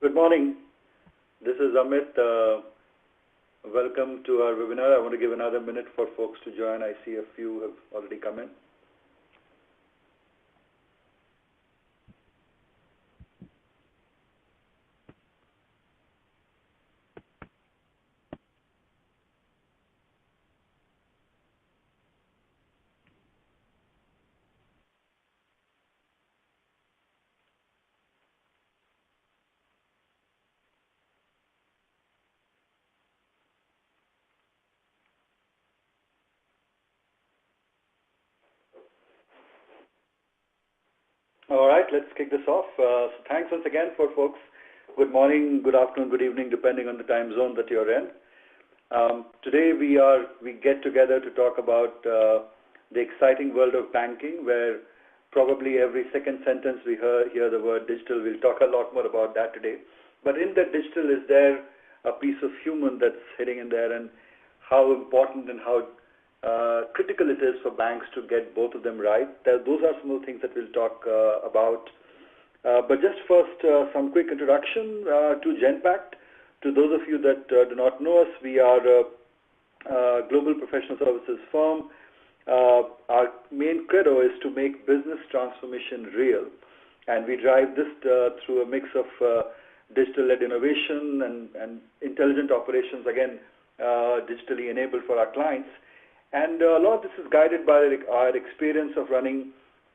Good morning. This is Amit. Welcome to our webinar. I want to give another minute for folks to join. I see a few have already come in. All right, let's kick this off. So thanks once again for folks. Good morning, good afternoon, good evening, depending on the time zone that you're in. Today we get together to talk about the exciting world of banking, where probably every second sentence we hear the word digital. We'll talk a lot more about that today. But in that digital, is there a piece of human that's hitting in there, and how important and how critical it is for banks to get both of them right. Those are some of the things that we'll talk about. But just first, some quick introduction to Genpact. To those of you that do not know us, we are a global professional services firm. Our main credo is to make business transformation real, and we drive this through a mix of digital-led innovation and intelligent operations, again, digitally enabled for our clients. And a lot of this is guided by our experience of running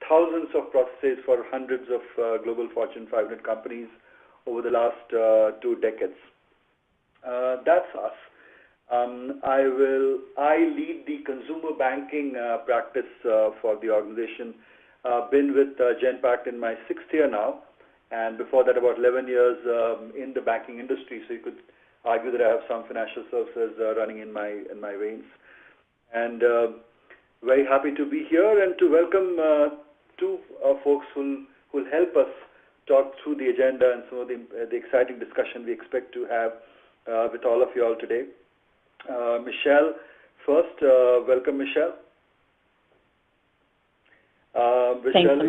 thousands of processes for hundreds of global Fortune 500 companies over the last 2 decades. That's us. I lead the consumer banking practice for the organization. Been with Genpact in my 6th year now, and before that about 11 years in the banking industry. So you could argue that I have some financial services running in my veins. And very happy to be here and to welcome 2 folks who will help us talk through the agenda and some of the exciting discussion we expect to have with all of you all today. Michelle, first, welcome, Michelle. Michelle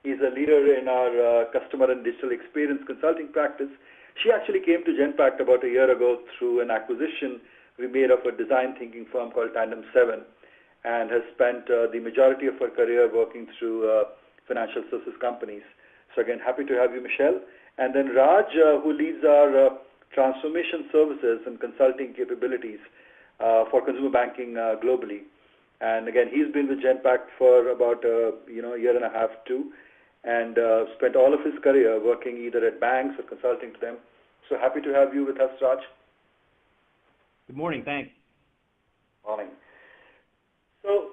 is a leader in our customer and digital experience consulting practice. She actually came to Genpact about a year ago through an acquisition we made of a design thinking firm called Tandem 7, and has spent the majority of her career working through financial services companies. So again, happy to have you, Michelle. And then Raj, who leads our transformation services and consulting capabilities for consumer banking globally. And again, he's been with Genpact for about a year and a half too, and spent all of his career working either at banks or consulting to them. So happy to have you with us, Raj. Good morning. Thanks. Morning. So,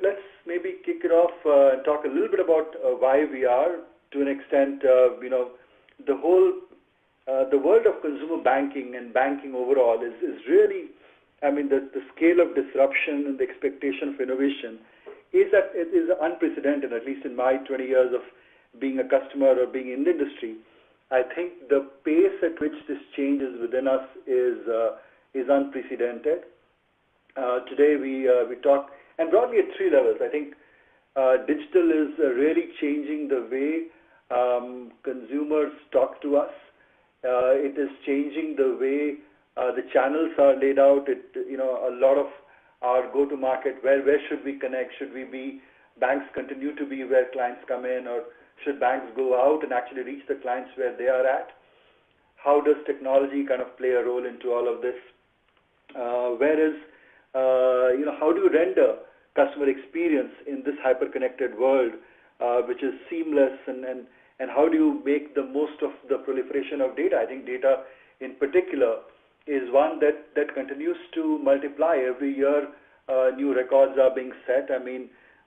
let's maybe kick it off and talk a little bit about why we are, to an extent, the whole, the world of consumer banking and banking overall is really, the scale of disruption and the expectation of innovation is unprecedented, at least in my 20 years of being a customer or being in the industry. I think the pace at which this changes within us is unprecedented. Today we talk, and broadly at 3 levels. I think digital is really changing the way consumers talk to us. It is changing the way the channels are laid out. A lot of our go-to-market, where should we connect? Should we be, banks continue to be where clients come in, or should banks go out and actually reach the clients where they are at? How does technology kind of play a role into all of this? How do you render customer experience in this hyper-connected world, which is seamless, and how do you make the most of the proliferation of data? I think data in particular is one that continues to multiply. Every year, new records are being set.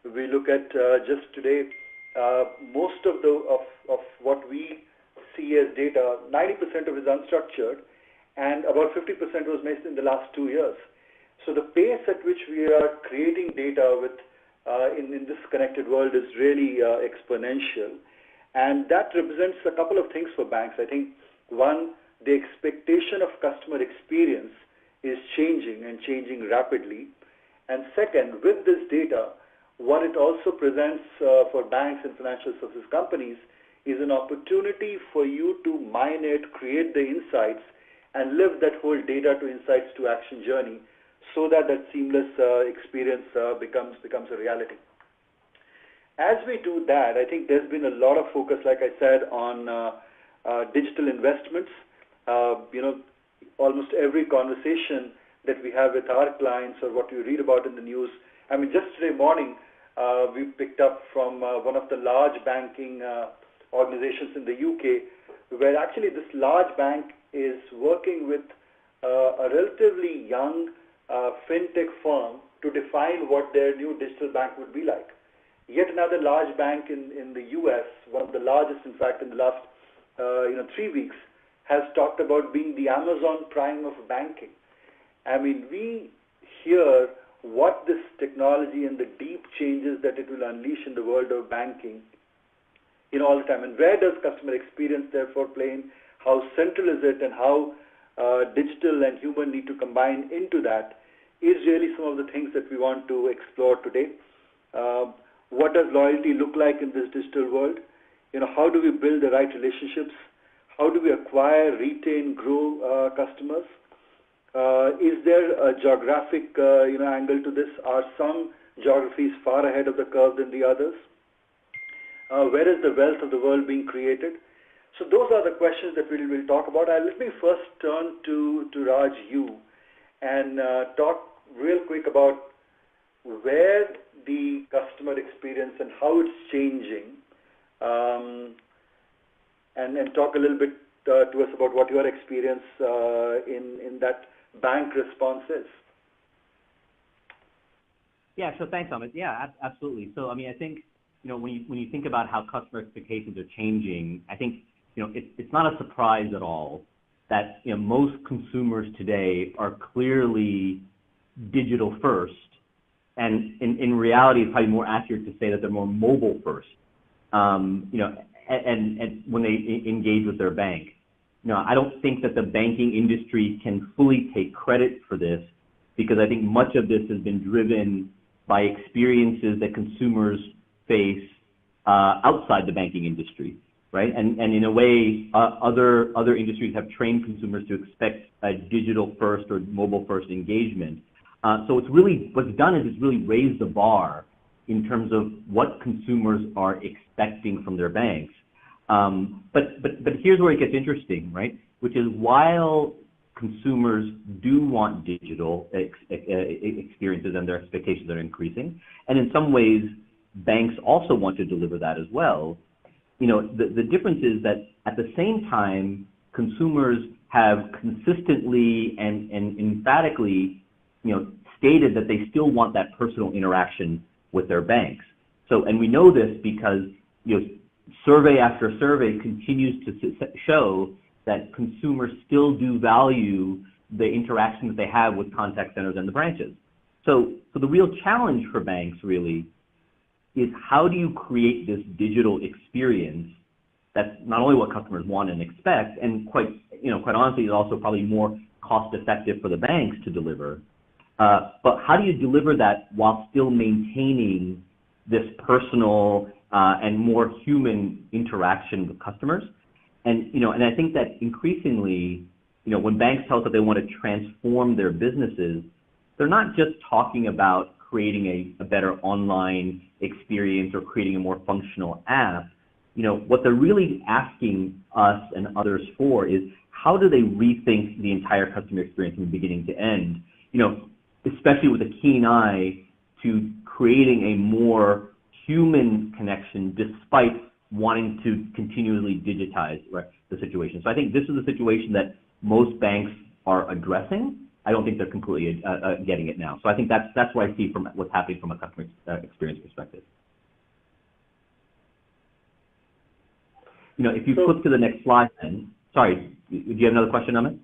We look at just today, most of what we see as data, 90% of it is unstructured, and about 50% was made in the last 2 years. So the pace at which we are creating data in this connected world is really exponential, and that represents a couple of things for banks. I think one, the expectation of customer experience is changing and changing rapidly, and second, with this data, what it also presents for banks and financial services companies is an opportunity for you to mine it, create the insights, and live that whole data to insights to action journey so that that seamless experience becomes a reality. As we do that, I think there's been a lot of focus, like I said, on digital investments. Almost every conversation that we have with our clients or what you read about in the news. I mean, just today morning, we picked up from one of the large banking organizations in the UK, where actually this large bank is working with a relatively young fintech firm to define what their new digital bank would be like. Yet another large bank in the US, one of the largest, in fact, in the last 3 weeks, has talked about being the Amazon Prime of banking. I mean, we hear what this technology and the deep changes that it will unleash in the world of banking all the time. And where does customer experience therefore play in? How central is it, and how digital and human need to combine into that is really some of the things that we want to explore today. What does loyalty look like in this digital world? How do we build the right relationships? How do we acquire, retain, grow customers? Is there a geographic angle to this? Are some geographies far ahead of the curve than the others? Where is the wealth of the world being created? So those are the questions that we'll talk about. Let me first turn to Raj, you, and talk real quick about where the customer experience and how it's changing, and talk a little bit to us about what your experience in that bank response is. Yeah, so thanks, Amit. Yeah, absolutely. So, I mean, I think, when you think about how customer expectations are changing, I think, it's not a surprise at all that, most consumers today are clearly digital first. And in reality, it's probably more accurate to say that they're more mobile first, and when they engage with their bank. I don't think that the banking industry can fully take credit for this, because I think much of this has been driven by experiences that consumers face outside the banking industry, right? And in a way, other industries have trained consumers to expect a digital first or mobile first engagement. So it's really, what's done is it's really raised the bar in terms of what consumers are expecting from their banks. But here's where it gets interesting, right? Which is, while consumers do want digital experiences and their expectations are increasing, and in some ways banks also want to deliver that as well, the difference is that at the same time, consumers have consistently and emphatically stated that they still want that personal interaction with their banks. So, and we know this because survey after survey continues to show that consumers still do value the interaction that they have with contact centers and the branches. So the real challenge for banks really is, how do you create this digital experience that's not only what customers want and expect, and quite honestly is also probably more cost effective for the banks to deliver, but how do you deliver that while still maintaining this personal and more human interaction with customers? And and I think that increasingly, when banks tell us that they want to transform their businesses, they're not just talking about creating a better online experience or creating a more functional app. What they're really asking us and others for is, how do they rethink the entire customer experience from beginning to end? Especially with a keen eye to creating a more human connection, despite wanting to continually digitize, right, the situation. So I think this is a situation that most banks are addressing. I don't think they're completely getting it now. So I think that's what I see from what's happening from a customer experience perspective. If you flip to the next slide, then, sorry, do you have another question, Amit?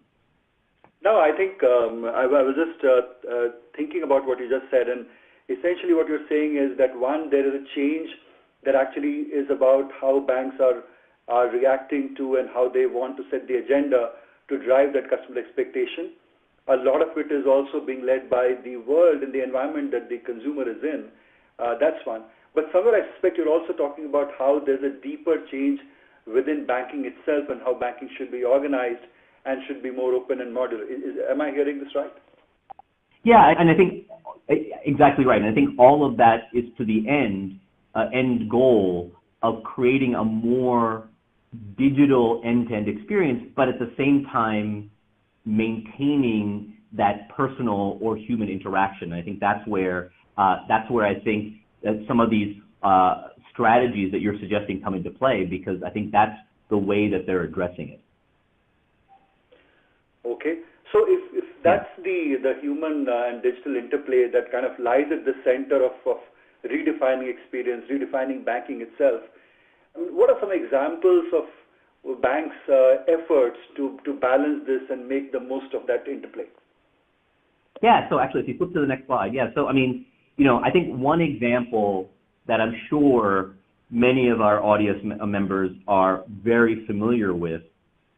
No, I think I was just thinking about what you just said, and essentially what you're saying is that, one, there is a change that actually is about how banks are reacting to and how they want to set the agenda to drive that customer expectation. A lot of it is also being led by the world and the environment that the consumer is in. That's one. But somewhere I suspect you're also talking about how there's a deeper change within banking itself and how banking should be organized and should be more open and modular. Am I hearing this right? Yeah, and I think exactly right. And I think all of that is to the end goal of creating a more digital end-to-end experience, but at the same time maintaining that personal or human interaction. I think that's where I think that some of these strategies that you're suggesting come into play, because I think that's the way that they're addressing it. Okay. So if that's the human and digital interplay that kind of lies at the center of redefining experience, redefining banking itself, what are some examples of banks' efforts to balance this and make the most of that interplay? Yeah, so actually, if you flip to the next slide, so I mean, I think one example that I'm sure many of our audience members are very familiar with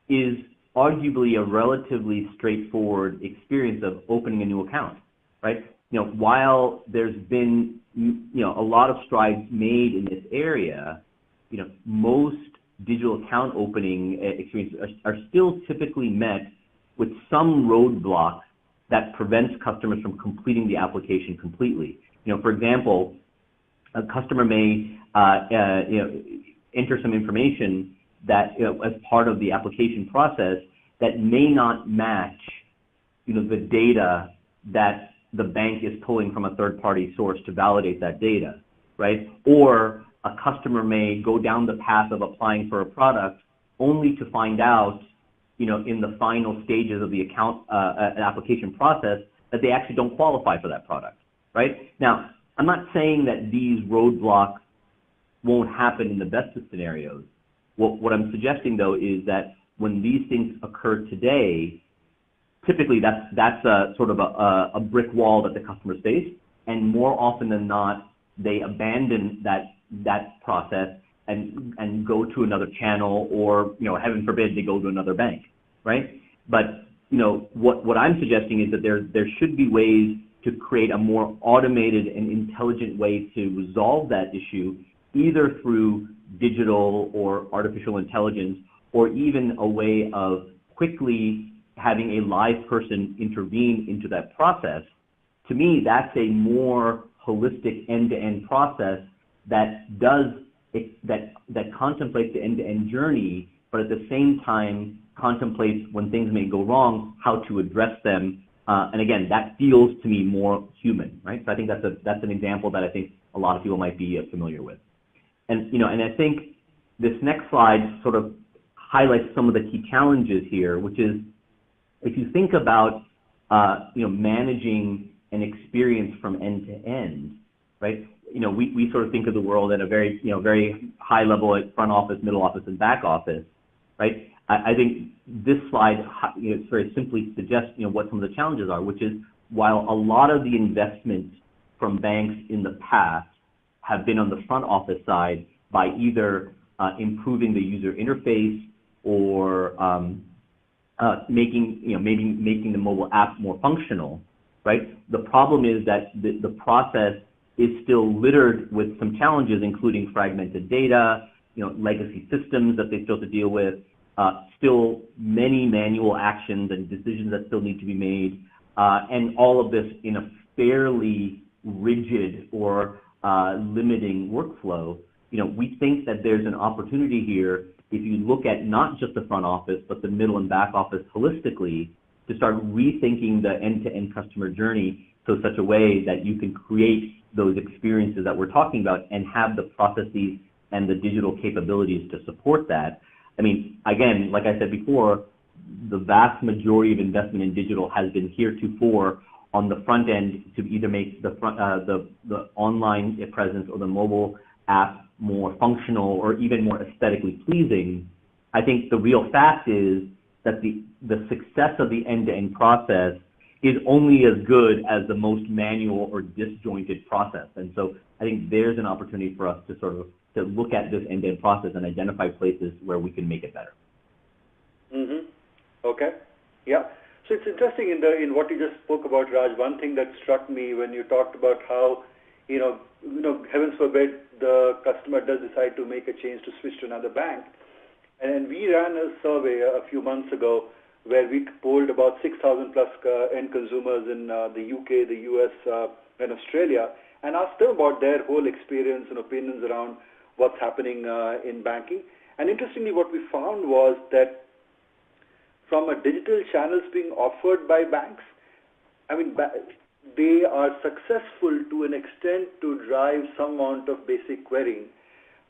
is arguably a relatively straightforward experience of opening a new account, right? While there's been, a lot of strides made in this area, most digital account opening experiences are still typically met with some roadblocks that prevents customers from completing the application completely. For example, a customer may enter some information that as part of the application process that may not match the data that the bank is pulling from a third-party source to validate that data, right? Or a customer may go down the path of applying for a product only to find out in the final stages of the account application process that they actually don't qualify for that product, right? Now, I'm not saying that these roadblocks won't happen in the best of scenarios. What I'm suggesting, though, is that when these things occur today, typically that's a sort of a brick wall that the customers face, and more often than not, they abandon that process and go to another channel, or heaven forbid, they go to another bank, right? But what I'm suggesting is that there should be ways to create a more automated and intelligent way to resolve that issue, either through digital or artificial intelligence, or even a way of quickly having a live person intervene into that process. To me, that's a more holistic end-to-end process that contemplates the end-to-end journey, but at the same time contemplates when things may go wrong, how to address them. And again, that feels to me more human, right? So I think that's an example that I think a lot of people might be familiar with. And and I think this next slide sort of highlights some of the key challenges here, which is if you think about managing an experience from end to end, right? We sort of think of the world at a very very high level at front office, middle office, and back office, right? I think this slide very simply suggests what some of the challenges are, which is while a lot of the investments from banks in the past have been on the front office side by either improving the user interface or making the mobile app more functional, right? The problem is that the process is still littered with some challenges, including fragmented data, legacy systems that they still have to deal with, still many manual actions and decisions that still need to be made, and all of this in a fairly rigid or limiting workflow. We think that there's an opportunity here, if you look at not just the front office, but the middle and back office holistically, to start rethinking the end-to-end customer journey so such a way that you can create those experiences that we're talking about and have the processes and the digital capabilities to support that. I mean, again, like I said before, the vast majority of investment in digital has been heretofore on the front end to either make the online presence or the mobile app more functional or even more aesthetically pleasing. I think the real fact is that the success of the end-to-end process is only as good as the most manual or disjointed process. And so I think there's an opportunity for us to sort of to look at this end-to-end process and identify places where we can make it better. Mm-hmm. Okay. Yeah. So it's interesting in what you just spoke about, Raj. One thing that struck me when you talked about how, heavens forbid, the customer does decide to make a change to switch to another bank, And we ran a survey a few months ago where we polled about 6,000 plus end consumers in the UK, the US, and Australia, and asked them about their whole experience and opinions around what's happening in banking. And interestingly, what we found was that from a digital channels being offered by banks, I mean, they are successful to an extent to drive some amount of basic querying.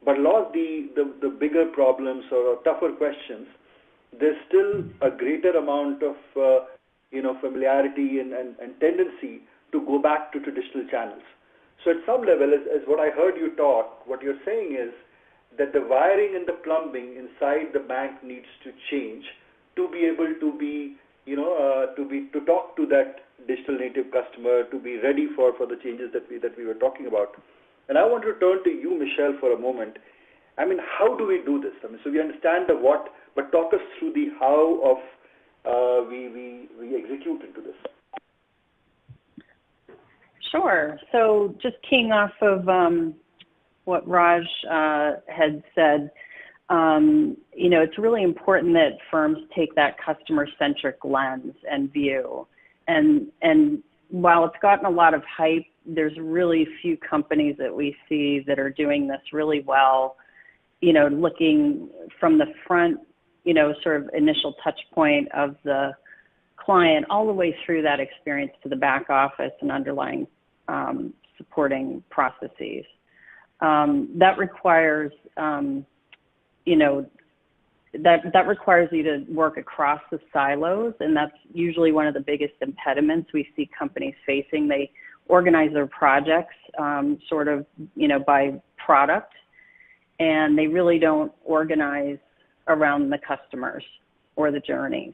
But a lot of the bigger problems or tougher questions, there's still a greater amount of familiarity and tendency to go back to traditional channels. So at some level, as what I heard you talk, what you're saying is that the wiring and the plumbing inside the bank needs to change to be able to be, to talk to that digital native customer, to be ready for the changes that we were talking about. And I want to turn to you, Michelle, for a moment. I mean, how do we do this? I mean, so we understand the what, but talk us through the how of we execute into this. Sure. So just keying off of what Raj had said, it's really important that firms take that customer-centric lens and view. And while it's gotten a lot of hype, there's really few companies that we see that are doing this really well, looking from the front, sort of initial touch point of the client all the way through that experience to the back office and underlying supporting processes. That requires, that requires you to work across the silos, and that's usually one of the biggest impediments we see companies facing. They organize their projects by product, and they really don't organize around the customers or the journeys.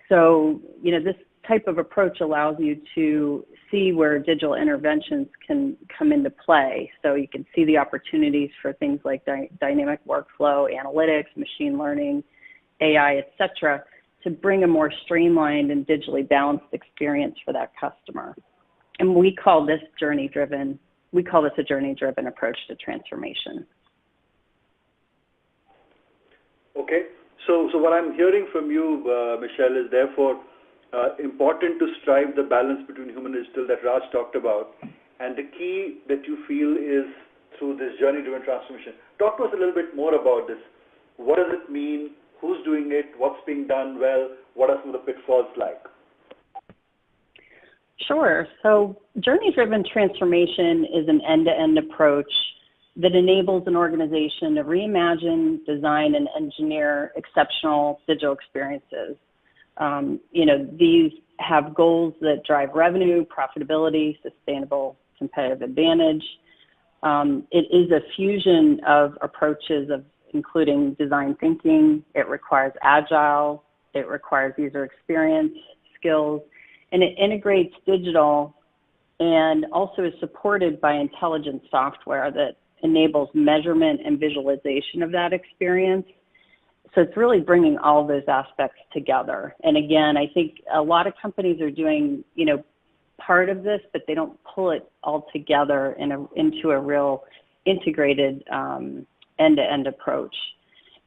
This type of approach allows you to see where digital interventions can come into play. So you can see the opportunities for things like dynamic workflow, analytics, machine learning, AI, et cetera, to bring a more streamlined and digitally balanced experience for that customer. And we call this a journey-driven approach to transformation. Okay. So what I'm hearing from you, Michelle, is therefore important to strive the balance between human and digital that Raj talked about. And the key that you feel is through this journey-driven transformation. Talk to us a little bit more about this. What does it mean? Who's doing it? What's being done well? What are some of the pitfalls like? Sure. So journey-driven transformation is an end-to-end approach that enables an organization to reimagine, design, and engineer exceptional digital experiences. These have goals that drive revenue, profitability, sustainable competitive advantage. It is a fusion of approaches including design thinking. It requires agile. It requires user experience skills, and it integrates digital and also is supported by intelligent software that enables measurement and visualization of that experience. So it's really bringing all those aspects together. And again, I think a lot of companies are doing, part of this, but they don't pull it all together into a real integrated end-to-end approach.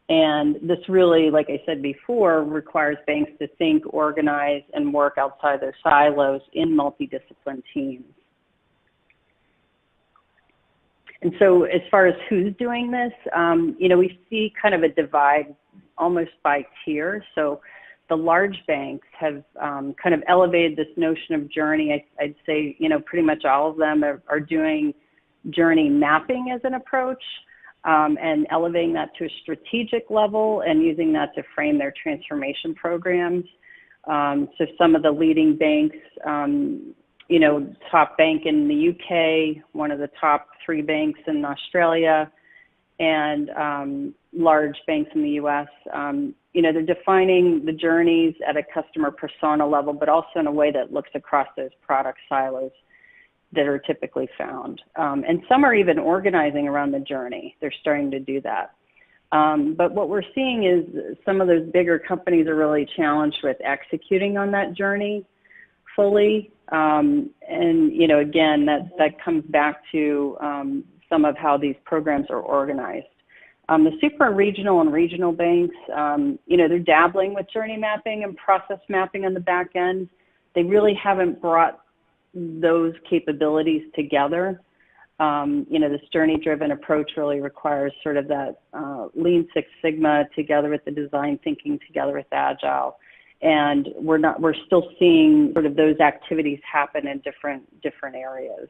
And this really, like I said before, requires banks to think, organize, and work outside their silos in multidisciplinary teams. And so as far as who's doing this, we see kind of a divide almost by tier. So the large banks have kind of elevated this notion of journey. I'd say, pretty much all of them are doing journey mapping as an approach and elevating that to a strategic level and using that to frame their transformation programs. So some of the leading banks, top bank in the UK, one of the top 3 banks in Australia, and large banks in the US, they're defining the journeys at a customer persona level, but also in a way that looks across those product silos that are typically found. And some are even organizing around the journey. They're starting to do that. But what we're seeing is some of those bigger companies are really challenged with executing on that journey fully. And, again, that comes back to some of how these programs are organized. The super regional and regional banks, they're dabbling with journey mapping and process mapping on the back end. They really haven't brought those capabilities together. This journey-driven approach really requires sort of that Lean Six Sigma together with the design thinking, together with Agile. And we're still seeing sort of those activities happen in different areas.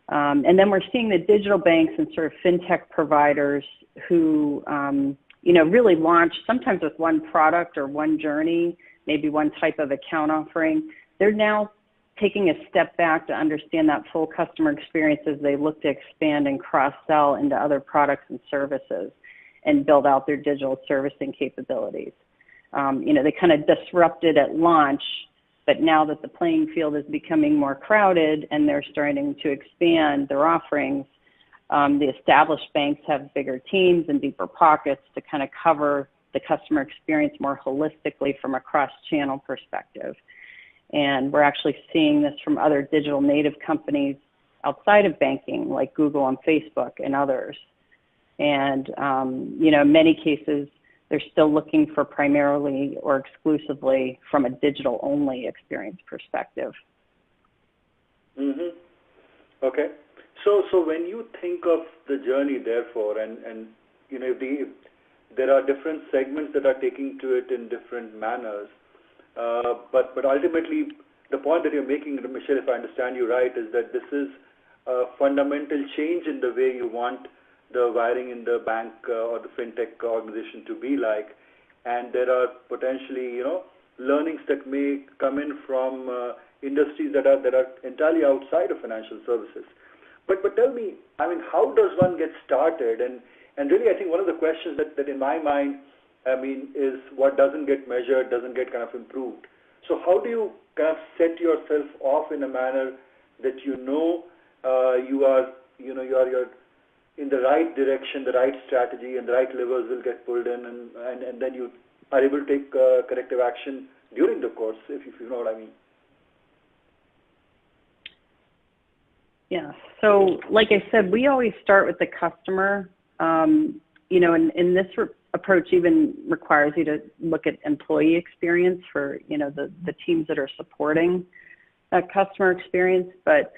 And then we're seeing the digital banks and sort of fintech providers who, really launch sometimes with one product or one journey, maybe one type of account offering. They're now taking a step back to understand that full customer experience as they look to expand and cross-sell into other products and services and build out their digital servicing capabilities. They kind of disrupted at launch, but now that the playing field is becoming more crowded and they're starting to expand their offerings, the established banks have bigger teams and deeper pockets to kind of cover the customer experience more holistically from a cross-channel perspective. And we're actually seeing this from other digital native companies outside of banking, like Google and Facebook and others. And, in many cases, they're still looking for primarily or exclusively from a digital-only experience perspective. Mm-hmm. Okay. So when you think of the journey, therefore, and there are different segments that are taking to it in different manners, but ultimately, the point that you're making, Michelle, if I understand you right, is that this is a fundamental change in the way you want the wiring in the bank or the fintech organization to be like, and there are potentially, learnings that may come in from industries that are entirely outside of financial services. But tell me, how does one get started? And really, I think one of the questions that in my mind, is what doesn't get measured, doesn't get kind of improved. So how do you kind of set yourself off in a manner that you are in the right direction, the right strategy, and the right levers will get pulled in, and then you are able to take corrective action during the course, if you know what I mean? Yeah. So, like I said, we always start with the customer. And this approach even requires you to look at employee experience for, the teams that are supporting that customer experience. But,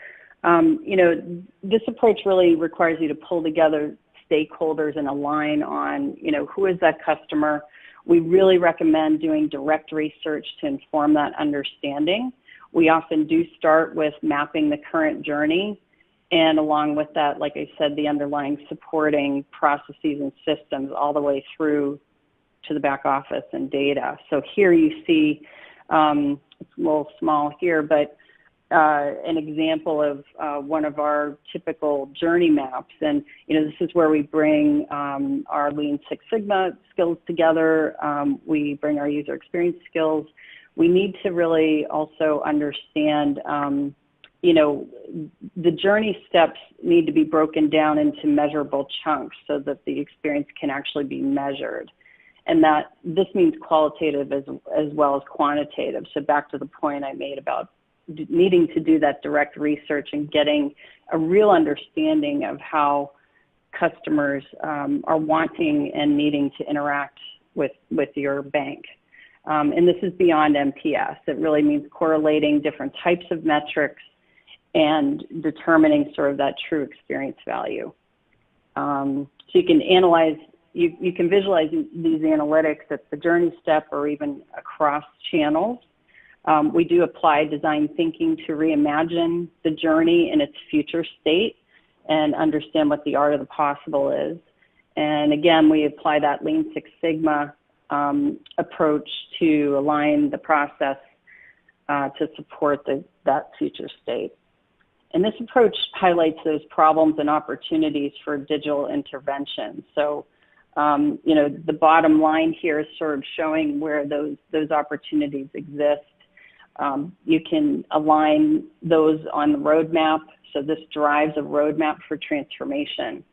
this approach really requires you to pull together stakeholders and align on, who is that customer. We really recommend doing direct research to inform that understanding. We often do start with mapping the current journey, and along with that, like I said, the underlying supporting processes and systems all the way through to the back office and data. So here you see, it's a little small here, but an example of one of our typical journey maps. And, this is where we bring our Lean Six Sigma skills together. We bring our user experience skills. We need to really also understand, the journey steps need to be broken down into measurable chunks so that the experience can actually be measured. And that this means qualitative as well as quantitative. So back to the point I made about needing to do that direct research and getting a real understanding of how customers are wanting and needing to interact with your bank. And this is beyond NPS. It really means correlating different types of metrics and determining sort of that true experience value. So you can analyze, you can visualize these analytics at the journey step or even across channels. We do apply design thinking to reimagine the journey in its future state and understand what the art of the possible is. And again, we apply that Lean Six Sigma approach to align the process to support that future state. And this approach highlights those problems and opportunities for digital intervention. So, the bottom line here is sort of showing where those opportunities exist. You can align those on the roadmap. So this drives a roadmap for transformation.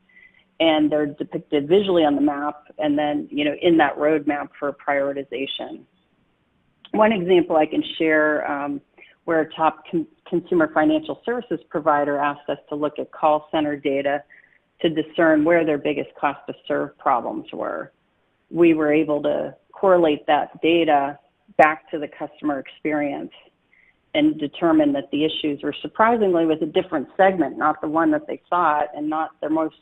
And they're depicted visually on the map and then, in that roadmap for prioritization. One example I can share where a top consumer financial services provider asked us to look at call center data to discern where their biggest cost to serve problems were. We were able to correlate that data back to the customer experience and determine that the issues were surprisingly with a different segment, not the one that they thought and not their most,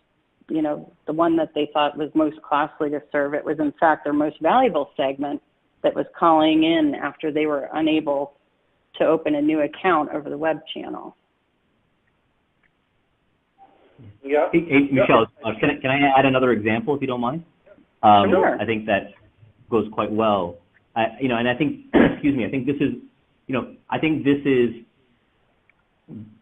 the one that they thought was most costly to serve. It was in fact their most valuable segment that was calling in after they were unable to open a new account over the web channel. Yeah. Hey, Michelle, can I add another example if you don't mind? Sure. I think that goes quite well. And I think, excuse me, I think this is, I think this is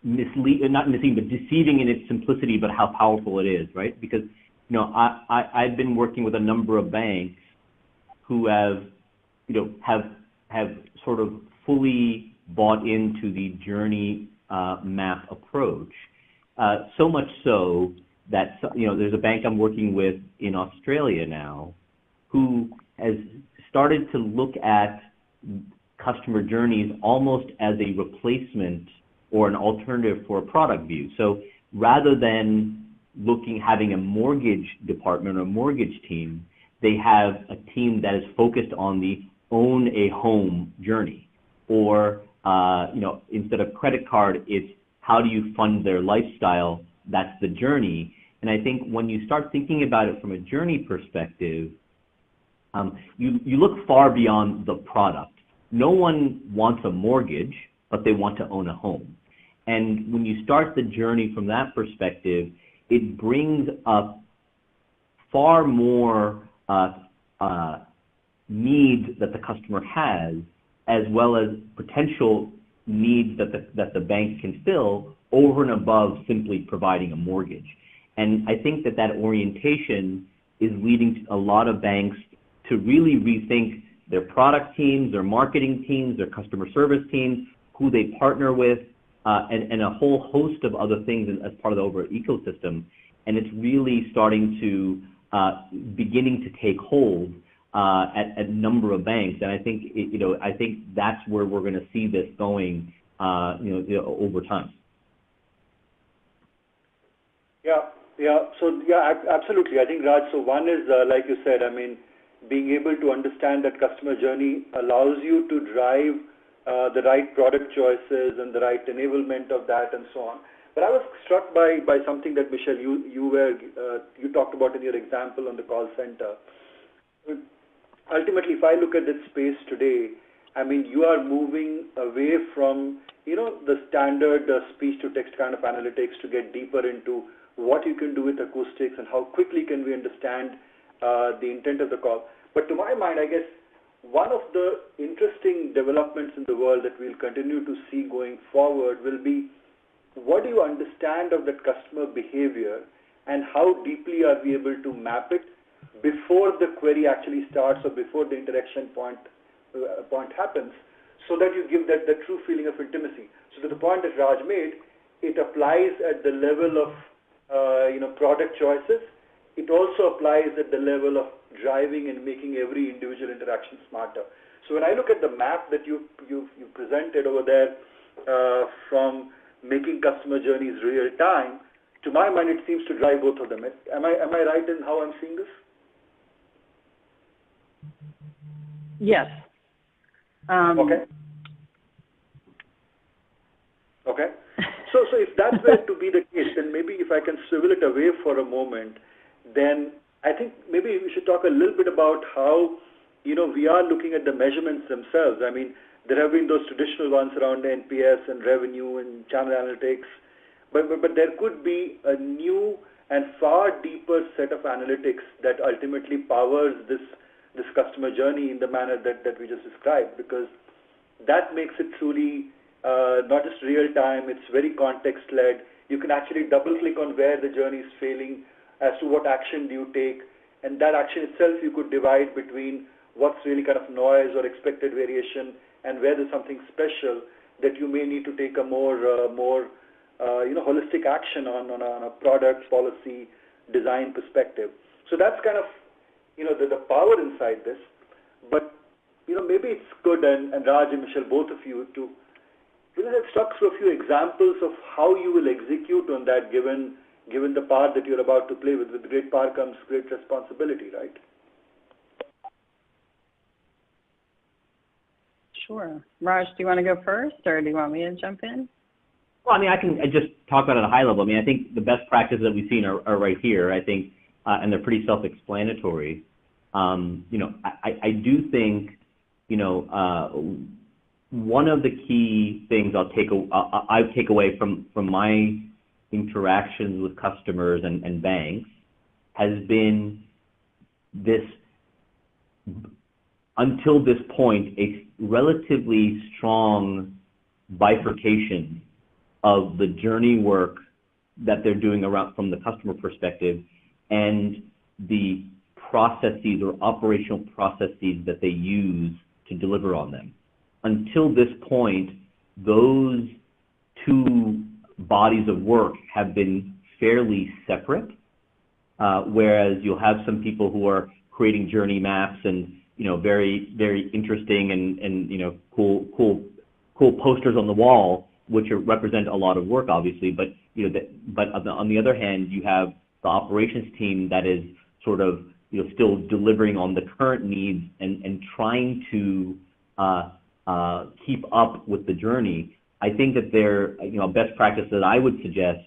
not misleading, but deceiving in its simplicity, but how powerful it is, right? Because, I've been working with a number of banks who have sort of fully bought into the journey map approach. So much so that, there's a bank I'm working with in Australia now who has started to look at customer journeys almost as a replacement or an alternative for a product view. So rather than having a mortgage department or a mortgage team, they have a team that is focused on the own a home journey. Or, instead of credit card, it's how do you fund their lifestyle? That's the journey. And I think when you start thinking about it from a journey perspective, you look far beyond the product. No one wants a mortgage, but they want to own a home. And when you start the journey from that perspective, it brings up far more needs that the customer has, as well as potential needs that the bank can fill over and above simply providing a mortgage. And I think that orientation is leading to a lot of banks to really rethink their product teams, their marketing teams, their customer service teams, who they partner with, and a whole host of other things as part of the overall ecosystem. And it's really starting to beginning to take hold at a number of banks. And I think I think that's where we're going to see this going over time. So absolutely. I think, Raj, so one is, like you said, being able to understand that customer journey allows you to drive the right product choices and the right enablement of that and so on. But I was struck by something that, Michelle, you talked about in your example on the call center. Ultimately, if I look at this space today, you are moving away from, the standard speech-to-text kind of analytics to get deeper into what you can do with acoustics and how quickly can we understand the intent of the call. But to my mind, I guess one of the interesting developments in the world that we'll continue to see going forward will be, what do you understand of that customer behavior and how deeply are we able to map it before the query actually starts or before the interaction point happens, so that you give that true feeling of intimacy. So to the point that Raj made, it applies at the level of product choices. It also applies at the level of driving and making every individual interaction smarter. So when I look at the map that you presented over there, from making customer journeys real time, to my mind, it seems to drive both of them. Am I right in how I'm seeing this? Yes. Okay. So if that's where to be the case, then maybe if I can swivel it away for a moment, then I think maybe we should talk a little bit about how, we are looking at the measurements themselves. There have been those traditional ones around NPS and revenue and channel analytics, but there could be a new and far deeper set of analytics that ultimately powers this customer journey in the manner that we just described, because that makes it truly not just real time, it's very context led. You can actually double click on where the journey is failing as to what action do you take, and that action itself you could divide between what's really kind of noise or expected variation and where there's something special that you may need to take a more holistic action on a product, policy, design perspective. So that's kind of the power inside this. But maybe it's good, and Raj and Michelle, both of you, to let's talk through a few examples of how you will execute on that, given given the part that you're about to play with great power comes great responsibility, right? Sure. Raj, do you want to go first, or do you want me to jump in? Well, I mean, I can just talk about it at a high level. I mean, I think the best practices that we've seen are right here, I think, and they're pretty self-explanatory. I do think, one of the key things I take away from my interactions with customers and banks has been this, until this point, a relatively strong bifurcation of the journey work that they're doing around from the customer perspective and the processes or operational processes that they use to deliver on them. Until this point, those two bodies of work have been fairly separate, whereas you'll have some people who are creating journey maps and very, very interesting and cool posters on the wall, which represent a lot of work, obviously. But on the other hand, you have the operations team that is sort of still delivering on the current needs and trying to keep up with the journey. I think that best practice that I would suggest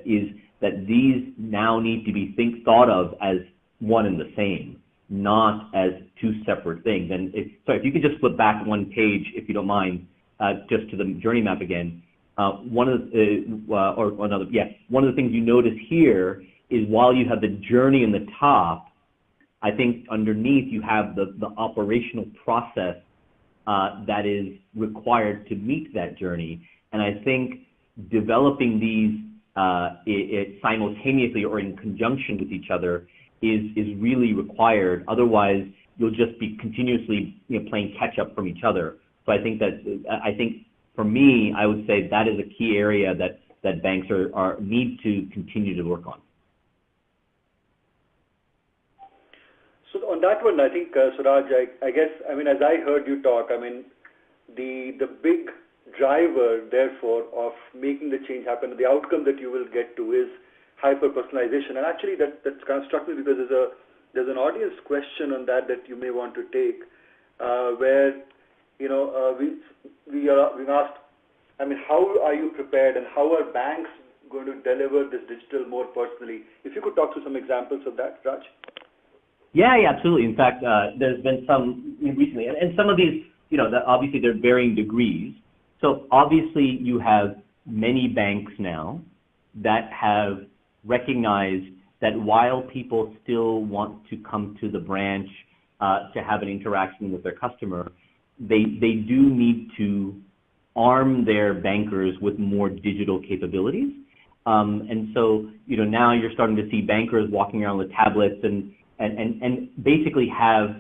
is that these now need to be thought of as one and the same, not as two separate things. And if you could just flip back one page, if you don't mind, just to the journey map again. One of the things you notice here is while you have the journey in the top, I think underneath you have the operational process that is required to meet that journey. And I think developing these simultaneously or in conjunction with each other is really required. Otherwise, you'll just be continuously playing catch up from each other. So I think for me, I would say that is a key area that banks need to continue to work on. So on that one, I think, Suraj, I guess, as I heard you talk, the big driver, therefore, of making the change happen, the outcome that you will get to is hyper-personalization. And actually, that's kind of struck me because there's an audience question on that you may want to take, where we've asked, how are you prepared and how are banks going to deliver this digital more personally? If you could talk to some examples of that, Raj. Yeah, absolutely. In fact, there's been some recently, and some of these, obviously they're varying degrees. So obviously you have many banks now that have recognized that while people still want to come to the branch to have an interaction with their customer, they do need to arm their bankers with more digital capabilities. And so, now you're starting to see bankers walking around with tablets and basically have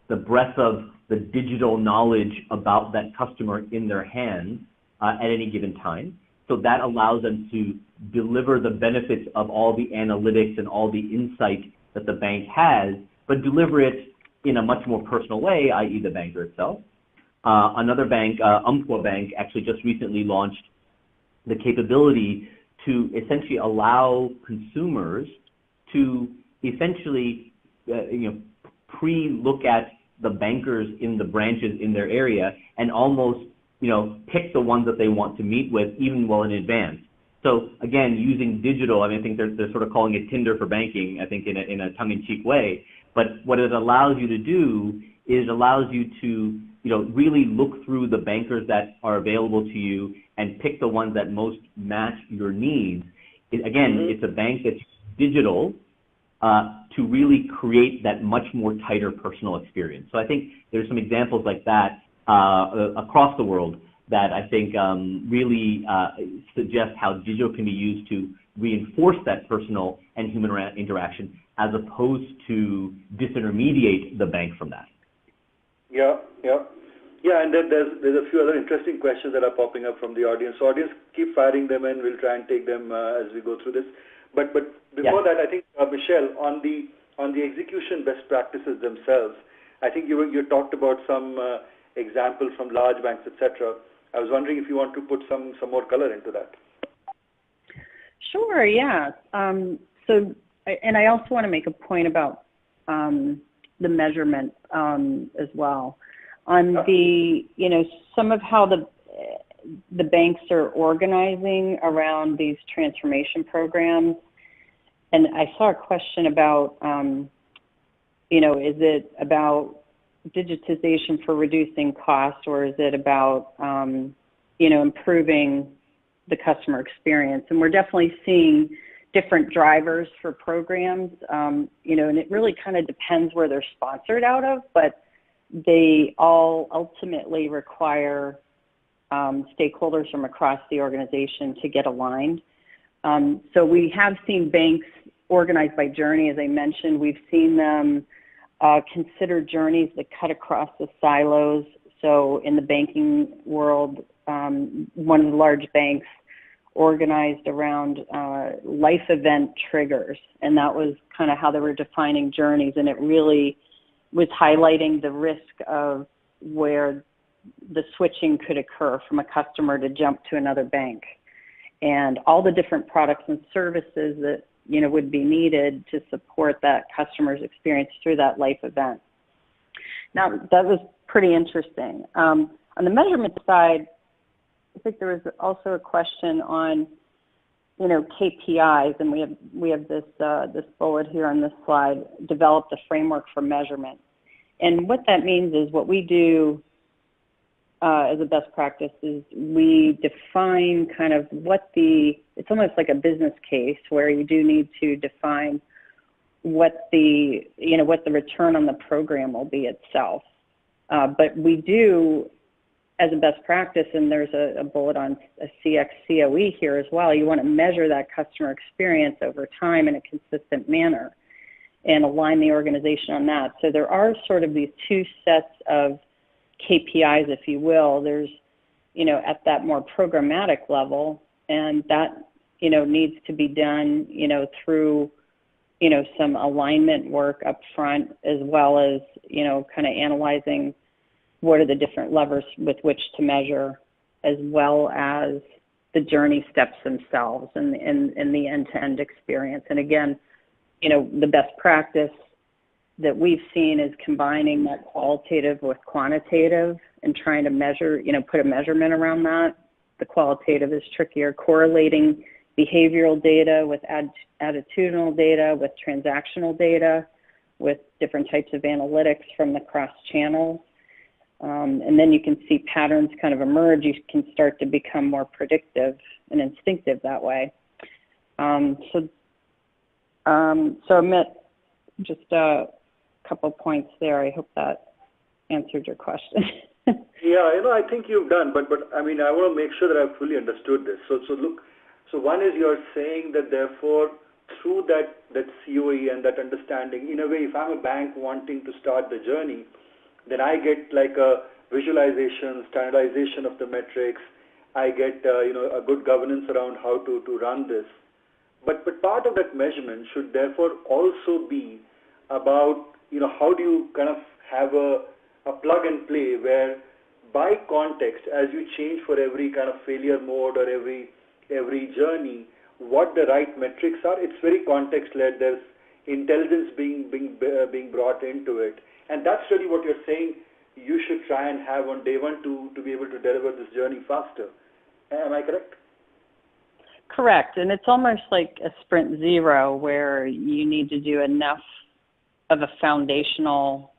the breadth of the digital knowledge about that customer in their hands at any given time. So that allows them to deliver the benefits of all the analytics and all the insight that the bank has, but deliver it in a much more personal way, i.e. the banker itself. Another bank, Umpqua Bank, actually just recently launched the capability to essentially allow consumers to essentially pre-look at the bankers in the branches in their area and almost pick the ones that they want to meet with even well in advance. So again, using digital, I think they're sort of calling it Tinder for banking, I think in a tongue-in-cheek way. But what it allows you to do is allows you to really look through the bankers that are available to you and pick the ones that most match your needs. It's a bank that's digital to really create that much more tighter personal experience. So I think there's some examples like that across the world that I think really suggest how digital can be used to reinforce that personal and human interaction as opposed to disintermediate the bank from that. Yeah, and then there's a few other interesting questions that are popping up from the audience. So audience, keep firing them in. We'll try and take them as we go through this. But before that, I think, Michelle, on the execution best practices themselves, I think you talked about some examples from large banks, etc. I was wondering if you want to put some more color into that. Sure, yeah. And I also want to make a point about the measurement as well. On the, some of how the banks are organizing around these transformation programs. And I saw a question about, is it about digitization for reducing costs, or is it about, improving the customer experience? And we're definitely seeing different drivers for programs, and it really kind of depends where they're sponsored out of, but they all ultimately require stakeholders from across the organization to get aligned. So we have seen banks organized by journey, as I mentioned. We've seen them consider journeys that cut across the silos. So in the banking world, one of the large banks organized around life event triggers, and that was kind of how they were defining journeys, and it really was highlighting the risk of where the switching could occur from a customer to jump to another bank, and all the different products and services that would be needed to support that customer's experience through that life event. Now, that was pretty interesting. On the measurement side, I think there was also a question on, KPIs, and we have this bullet here on this slide, develop the framework for measurement. And what that means is what we do as a best practice is we define kind of it's almost like a business case where you do need to define what the return on the program will be itself. But we do, as a best practice, and there's a bullet on a CX COE here as well, you want to measure that customer experience over time in a consistent manner and align the organization on that. So there are sort of these two sets of KPIs, if you will. There's, at that more programmatic level, and that, needs to be done, through, some alignment work up front, as well as, kind of analyzing what are the different levers with which to measure, as well as the journey steps themselves and the end-to-end experience. And again, the best practice that we've seen is combining that qualitative with quantitative and trying to measure, put a measurement around that. The qualitative is trickier, correlating behavioral data with attitudinal data, with transactional data, with different types of analytics from the cross channels. And then you can see patterns kind of emerge. You can start to become more predictive and instinctive that way. So Amit, just a couple points there. I hope that answered your question. Yeah, I think you've done, but I mean, I want to make sure that I've fully understood this. So one is you're saying that therefore through that COE and that understanding, in a way, if I'm a bank wanting to start the journey, then I get like a visualization, standardization of the metrics. I get a good governance around how to run this. But part of that measurement should therefore also be about how do you kind of have a plug and play where by context, as you change for every kind of failure mode or every journey, what the right metrics are. It's very context led. There's intelligence being brought into it. And that's really what you're saying you should try and have on day one to be able to deliver this journey faster. Am I correct? Correct. And it's almost like a sprint zero where you need to do enough of a foundational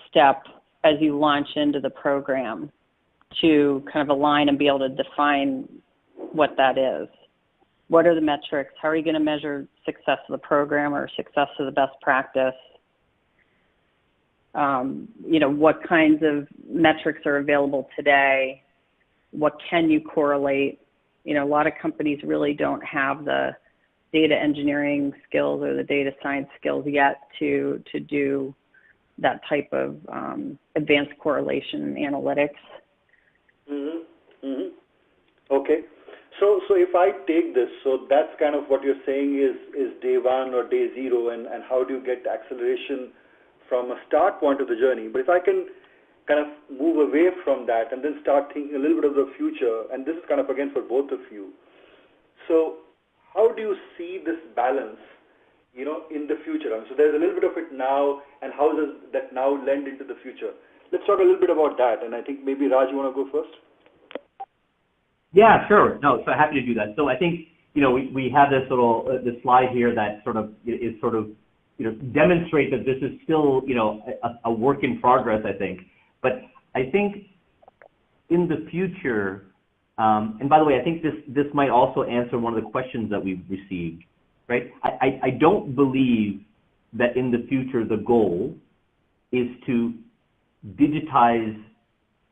step as you launch into the program to kind of align and be able to define what that is. What are the metrics? How are you going to measure success of the program or success of the best practice? What kinds of metrics are available today? What can you correlate? A lot of companies really don't have the data engineering skills or the data science skills yet to do that type of advanced correlation and analytics. Mm-hmm. Mm-hmm. Okay. So if I take this, so that's kind of what you're saying is day one or day zero, and how do you get acceleration from a start point of the journey. But if I can kind of move away from that and then start thinking a little bit of the future, and this is kind of again for both of you. So how do you see this balance, in the future? So there's a little bit of it now, and how does that now lend into the future? Let's talk a little bit about that, and I think maybe Raj, you want to go first? Yeah, sure. No, so happy to do that. So I think, we have this this slide here that demonstrates that this is still, a work in progress, I think. But I think in the future, and by the way, I think this might also answer one of the questions that we've received, right? I don't believe that in the future the goal is to digitize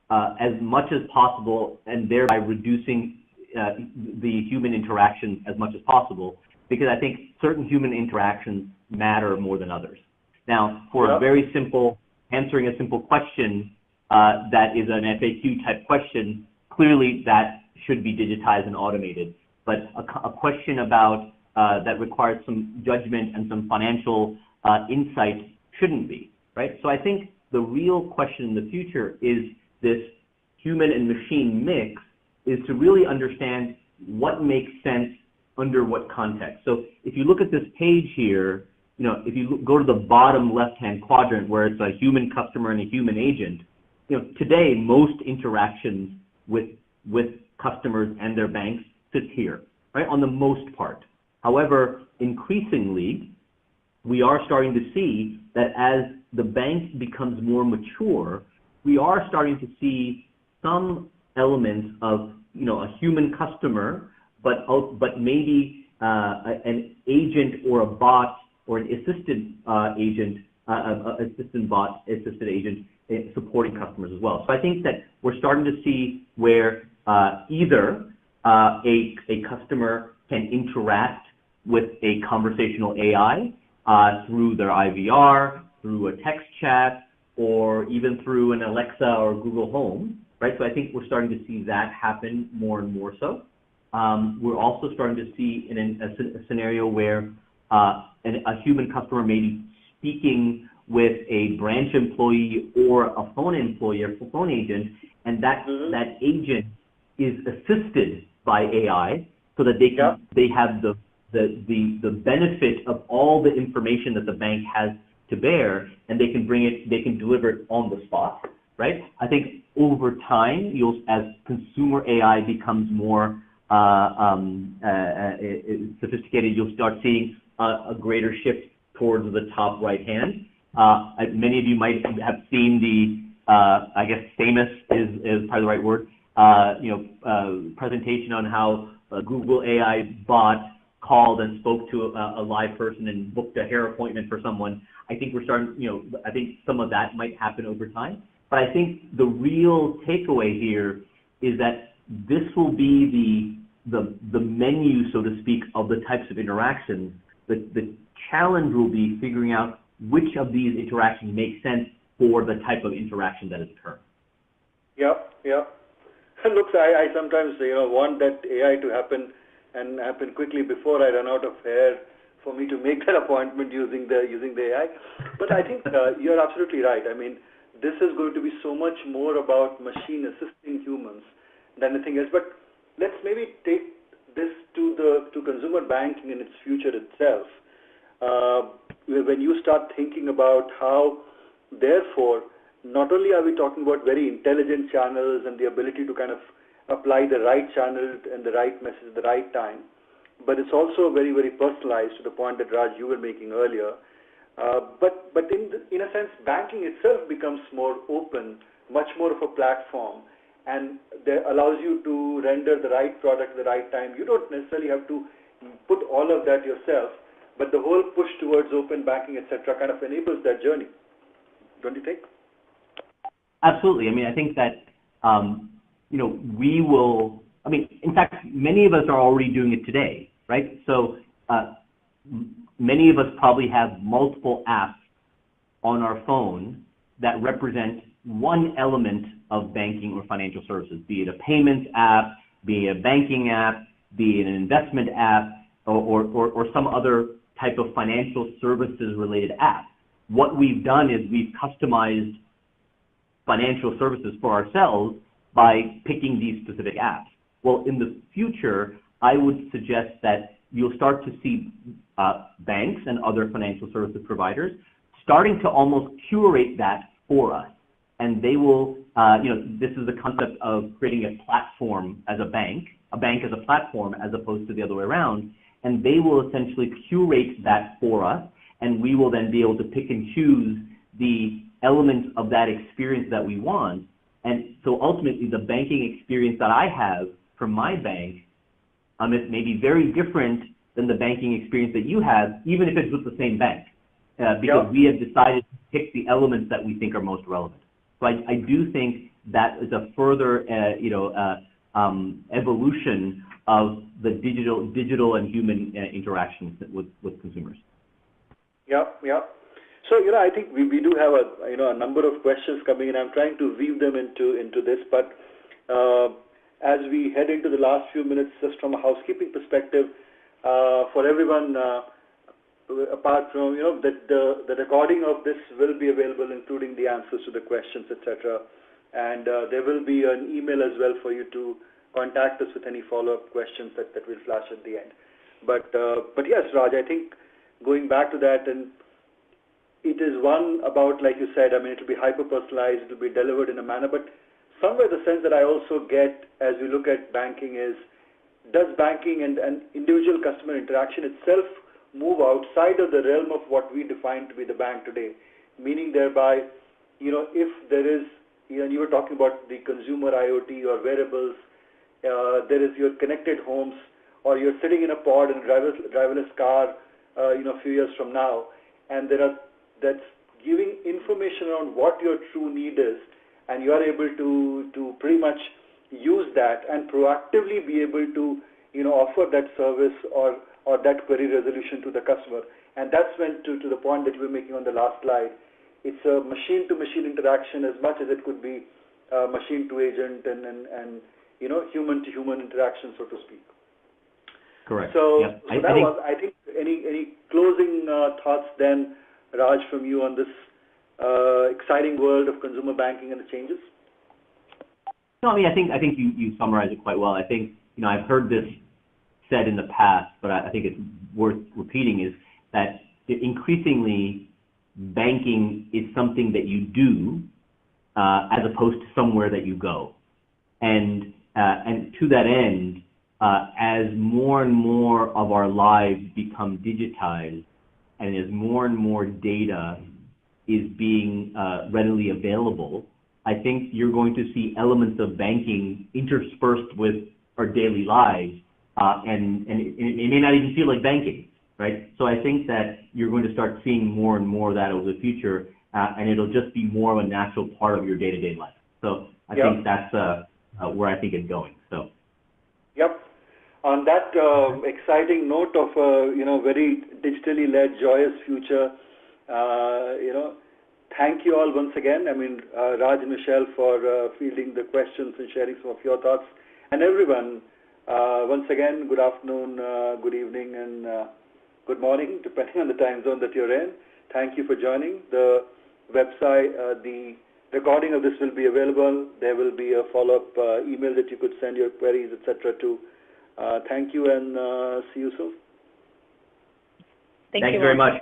as much as possible and thereby reducing the human interactions as much as possible, because I think certain human interactions matter more than others. Now, for a very simple, answering a simple question that is an FAQ type question, clearly that should be digitized and automated. But a question about that requires some judgment and some financial insight shouldn't be, right? So I think the real question in the future is this human and machine mix is to really understand what makes sense under what context. So if you look at this page here, if you go to the bottom left-hand quadrant where it's a human customer and a human agent, today most interactions with customers and their banks sit here, right, on the most part. However, increasingly, we are starting to see that as the bank becomes more mature, we are starting to see some elements of, a human customer, but maybe an agent or a bot or an assisted agent, assisted agent supporting customers as well. So I think that we're starting to see where either a customer can interact with a conversational AI through their IVR, through a text chat, or even through an Alexa or Google Home, right? So I think we're starting to see that happen more and more so. We're also starting to see in a scenario where a human customer may be speaking with a branch employee or a phone employee or phone agent, and that agent is assisted by AI so that they have the benefit of all the information that the bank has to bear, and they can deliver it on the spot, right? I think over time, as consumer AI becomes more sophisticated, you'll start seeing a greater shift towards the top right hand. Many of you might have seen the, I guess famous is probably the right word, presentation on how a Google AI bot called and spoke to a live person and booked a hair appointment for someone. I think we're starting, I think some of that might happen over time. But I think the real takeaway here is that this will be the menu, so to speak, of the types of interactions. The challenge will be figuring out which of these interactions make sense for the type of interaction that is occurring. Yeah. Look, I sometimes want that AI to happen and happen quickly before I run out of hair for me to make that appointment using the AI. But I think you're absolutely right. I mean, this is going to be so much more about machine assisting humans than anything else. But let's maybe take this to consumer banking in its future itself. When you start thinking about how, therefore, not only are we talking about very intelligent channels and the ability to kind of apply the right channel and the right message at the right time, but it's also very, very personalized to the point that, Raj, you were making earlier. But in a sense, banking itself becomes more open, much more of a platform, and that allows you to render the right product at the right time. You don't necessarily have to put all of that yourself, but the whole push towards open banking, etc., kind of enables that journey. Don't you think? Absolutely. I mean, I think that, we will, in fact, many of us are already doing it today, right? So many of us probably have multiple apps on our phone that represent one element of banking or financial services, be it a payments app, be it a banking app, be it an investment app, or some other type of financial services related app. What we've done is we've customized financial services for ourselves by picking these specific apps. Well, in the future, I would suggest that you'll start to see banks and other financial services providers starting to almost curate that for us. And they will, this is the concept of creating a platform as a bank as a platform as opposed to the other way around. And they will essentially curate that for us. And we will then be able to pick and choose the elements of that experience that we want. And so ultimately, the banking experience that I have from my bank it may be very different than the banking experience that you have, even if it's with the same bank, because we have decided to pick the elements that we think are most relevant. So I do think that is a further, evolution of the digital and human interactions with consumers. Yeah. So, I think we do have a number of questions coming in. I'm trying to weave them into this, but as we head into the last few minutes, just from a housekeeping perspective, for everyone, apart from, that the recording of this will be available, including the answers to the questions, etc. And there will be an email as well for you to contact us with any follow-up questions that will flash at the end. But yes, Raj, I think going back to that, and it is one about, like you said, it will be hyper-personalized, it will be delivered in a manner, but somewhere the sense that I also get as we look at banking is, does banking and individual customer interaction itself move outside of the realm of what we define to be the bank today? Meaning thereby, if there is, you were talking about the consumer IoT or wearables, there is your connected homes, or you're sitting in a pod in a driverless car, a few years from now, and that's giving information on what your true need is, and you are able to pretty much use that and proactively be able to, offer that service or that query resolution to the customer. And that's when, to the point that you were making on the last slide, it's a machine-to-machine interaction as much as it could be machine-to-agent and human-to-human interaction, so to speak. Correct. So, yep. I think any closing thoughts then, Raj, from you on this exciting world of consumer banking and the changes? No, I think you summarized it quite well. I think, I've heard this said in the past, but I think it's worth repeating, is that increasingly banking is something that you do as opposed to somewhere that you go. And to that end, as more and more of our lives become digitized, and as more and more data is being readily available, I think you're going to see elements of banking interspersed with our daily lives, and it may not even feel like banking, right? So I think that you're going to start seeing more and more of that over the future, and it'll just be more of a natural part of your day-to-day life. So I think that's where I think it's going. So. Yep. On that exciting note of very digitally led, joyous future, thank you all once again. Raj and Michelle for fielding the questions and sharing some of your thoughts. And everyone, once again, good afternoon, good evening, and good morning, depending on the time zone that you're in. Thank you for joining. The website, the recording of this will be available. There will be a follow-up email that you could send your queries, etc. to. Thank you, and see you soon. Thank you very much.